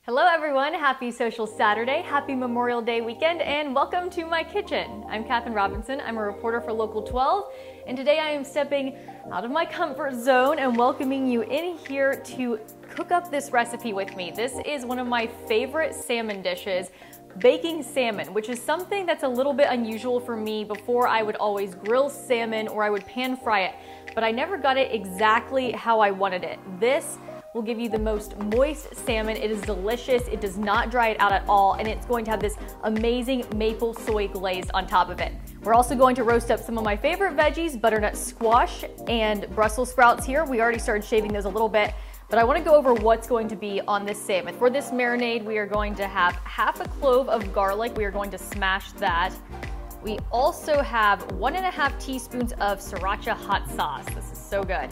Hello everyone, happy Social Saturday, happy Memorial Day weekend, and welcome to my kitchen. I'm Kathryn Robinson, I'm a reporter for Local 12, and today I am stepping out of my comfort zone and welcoming you in here to cook up this recipe with me. This is one of my favorite salmon dishes, baking salmon, which is something that's a little bit unusual for me. Before I would always grill salmon or I would pan fry it, but I never got it exactly how I wanted it. This will give you the most moist salmon. It is delicious. It does not dry it out at all, and it's going to have this amazing maple soy glaze on top of it. We're also going to roast up some of my favorite veggies, butternut squash and Brussels sprouts here. We already started shaving those a little bit, but I want to go over what's going to be on this salmon. For this marinade, we are going to have half a clove of garlic. We are going to smash that. We also have 1.5 teaspoons of sriracha hot sauce. This is so good.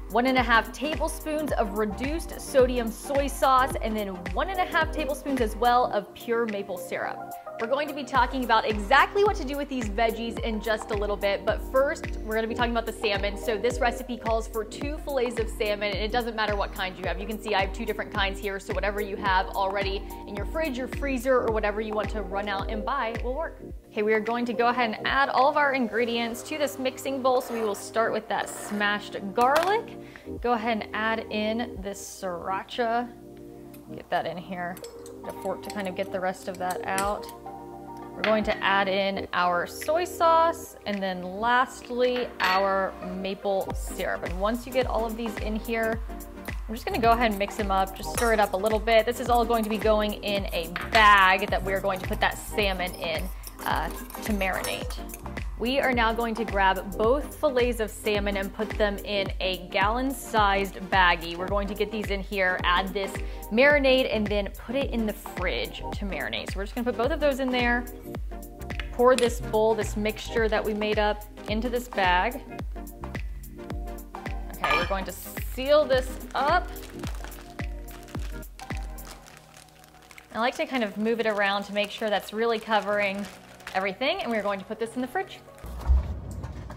1.5 tablespoons of reduced sodium soy sauce, and then 1.5 tablespoons as well of pure maple syrup. We're going to be talking about exactly what to do with these veggies in just a little bit, but first we're going to be talking about the salmon. So this recipe calls for 2 fillets of salmon, and it doesn't matter what kind you have. You can see I have 2 different kinds here, so whatever you have already in your fridge or freezer or whatever you want to run out and buy will work. Okay, we are going to go ahead and add all of our ingredients to this mixing bowl. So we will start with that smashed garlic. Go ahead and add in this sriracha. Get that in here. Get a fork to kind of get the rest of that out. We're going to add in our soy sauce, and then lastly, our maple syrup. And once you get all of these in here, I'm just gonna go ahead and mix them up, just stir it up a little bit. This is all going to be going in a bag that we're going to put that salmon in to marinate. We are now going to grab both fillets of salmon and put them in a gallon-sized baggie. We're going to get these in here, add this marinade, and then put it in the fridge to marinate. So we're just gonna put both of those in there, pour this bowl, this mixture that we made up, into this bag. Okay, we're going to seal this up. I like to kind of move it around to make sure that's really covering everything, and we're going to put this in the fridge.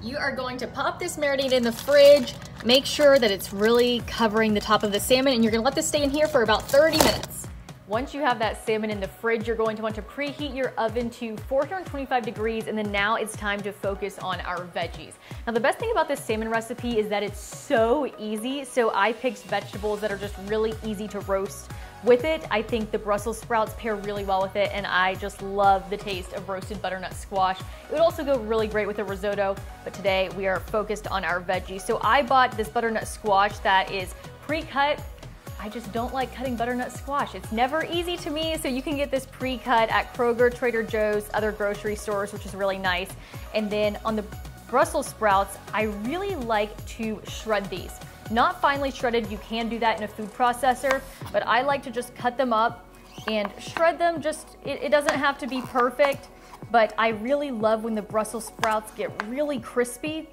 You are going to pop this marinade in the fridge, make sure that it's really covering the top of the salmon, and you're gonna let this stay in here for about 30 minutes. Once you have that salmon in the fridge, you're going to want to preheat your oven to 425 degrees, and then now it's time to focus on our veggies. Now, the best thing about this salmon recipe is that it's so easy, so I picked vegetables that are just really easy to roast with it. I think the Brussels sprouts pair really well with it, and I just love the taste of roasted butternut squash. It would also go really great with a risotto, but today we are focused on our veggies. So I bought this butternut squash that is pre-cut. I just don't like cutting butternut squash. It's never easy to me, so you can get this pre-cut at Kroger, Trader Joe's, other grocery stores, which is really nice. And then on the Brussels sprouts, I really like to shred these. Not finely shredded, you can do that in a food processor, but I like to just cut them up and shred them. It doesn't have to be perfect, but I really love when the Brussels sprouts get really crispy,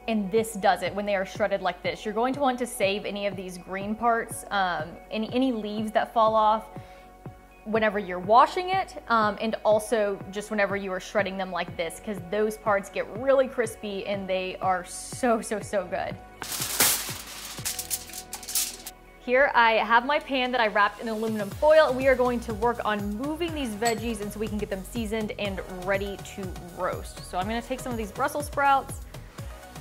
and this does it when they are shredded like this. You're going to want to save any of these green parts, any leaves that fall off whenever you're washing it, and also just whenever you are shredding them like this, because those parts get really crispy and they are so good. Here I have my pan that I wrapped in aluminum foil. We are going to work on moving these veggies and so we can get them seasoned and ready to roast. So I'm gonna take some of these Brussels sprouts,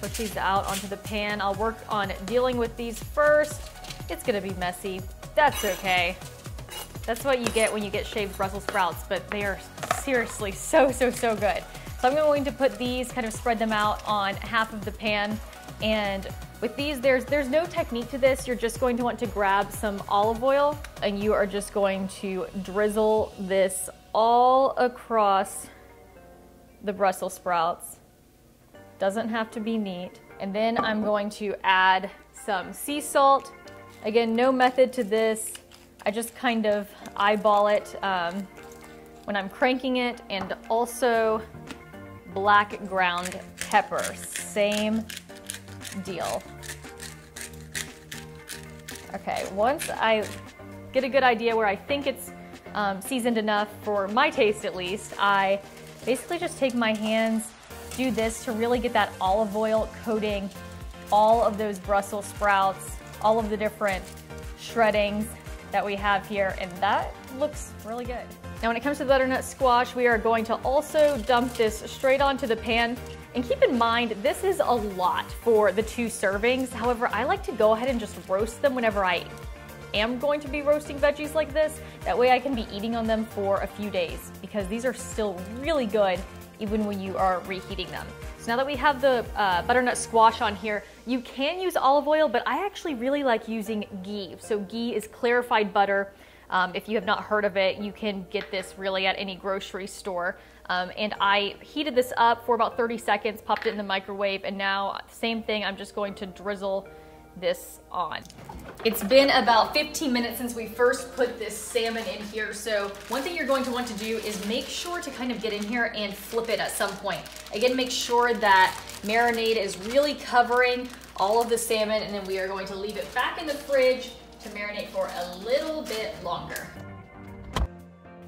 push these out onto the pan. I'll work on dealing with these first. It's gonna be messy. That's okay. That's what you get when you get shaved Brussels sprouts, but they are seriously so good. So I'm going to put these, kind of spread them out on half of the pan, and with these, there's no technique to this. You're just going to want to grab some olive oil, and you are just going to drizzle this all across the Brussels sprouts. Doesn't have to be neat. And then I'm going to add some sea salt. Again, no method to this. I just kind of eyeball it when I'm cranking it, and also black ground pepper, same deal. Okay, once I get a good idea where I think it's seasoned enough for my taste at least, I basically just take my hands, do this to really get that olive oil coating all of those Brussels sprouts, all of the different shreddings, that we have here, and that looks really good. Now when it comes to the butternut squash, we are going to also dump this straight onto the pan. And keep in mind, this is a lot for the 2 servings. However, I like to go ahead and just roast them whenever I am going to be roasting veggies like this. That way I can be eating on them for a few days, because these are still really good even when you are reheating them. So now that we have the butternut squash on here, you can use olive oil, but I actually really like using ghee. So ghee is clarified butter. If you have not heard of it, you can get this really at any grocery store. And I heated this up for about 30 seconds, popped it in the microwave, and now same thing, I'm just going to drizzle this on. It's been about 15 minutes since we first put this salmon in here, so one thing you're going to want to do is make sure to kind of get in here and flip it at some point. Again, make sure that marinade is really covering all of the salmon, and then we are going to leave it back in the fridge to marinate for a little bit longer.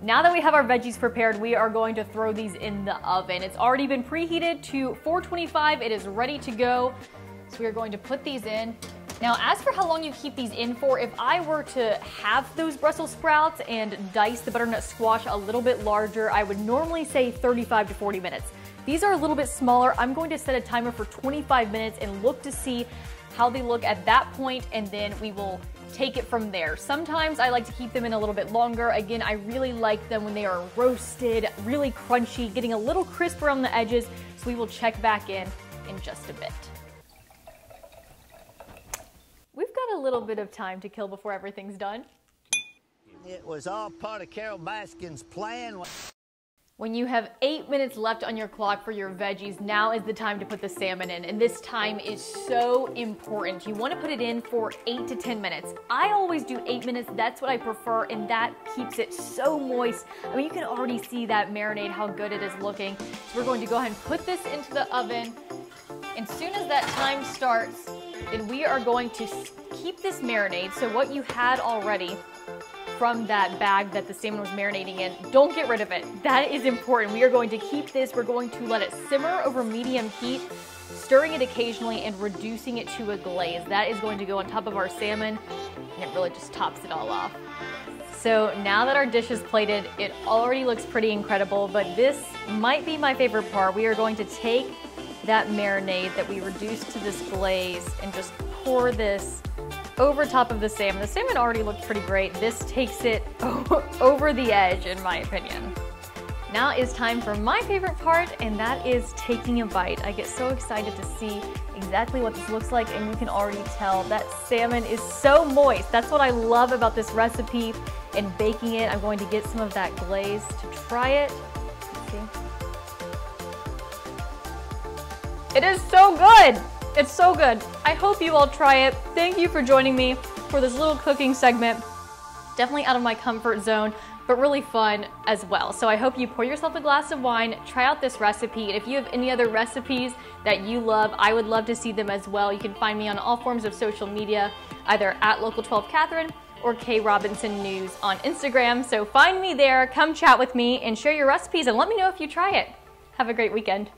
Now that we have our veggies prepared, we are going to throw these in the oven. It's already been preheated to 425. It is ready to go. So we are going to put these in. Now, as for how long you keep these in for, if I were to have those Brussels sprouts and dice the butternut squash a little bit larger, I would normally say 35 to 40 minutes. These are a little bit smaller. I'm going to set a timer for 25 minutes and look to see how they look at that point, and then we will take it from there. Sometimes I like to keep them in a little bit longer. Again, I really like them when they are roasted, really crunchy, getting a little crisper on the edges. So we will check back in just a bit. We've got a little bit of time to kill before everything's done. It was all part of Carol Baskin's plan. When you have 8 minutes left on your clock for your veggies, now is the time to put the salmon in, and this time is so important. You want to put it in for 8 to 10 minutes. I always do 8 minutes, that's what I prefer, and that keeps it so moist. I mean, you can already see that marinade, how good it is looking. So we're going to go ahead and put this into the oven, and as soon as that time starts, then we are going to keep this marinade. So what you had already from that bag that the salmon was marinating in, don't get rid of it. That is important. We are going to keep this. We're going to let it simmer over medium heat, stirring it occasionally and reducing it to a glaze. That is going to go on top of our salmon, and it really just tops it all off. So now that our dish is plated, it already looks pretty incredible, but this might be my favorite part. We are going to take that marinade that we reduced to this glaze and just pour this over top of the salmon. The salmon already looked pretty great. This takes it over the edge, in my opinion. Now is time for my favorite part, and that is taking a bite. I get so excited to see exactly what this looks like, and you can already tell that salmon is so moist. That's what I love about this recipe and baking it. I'm going to get some of that glaze to try it. Let's see. It is so good. It's so good. I hope you all try it. Thank you for joining me for this little cooking segment. Definitely out of my comfort zone, but really fun as well. So I hope you pour yourself a glass of wine, try out this recipe, and if you have any other recipes that you love, I would love to see them as well. You can find me on all forms of social media, either at Local12 Kathryn or K Robinson News on Instagram. So find me there, come chat with me, and share your recipes, and let me know if you try it. Have a great weekend.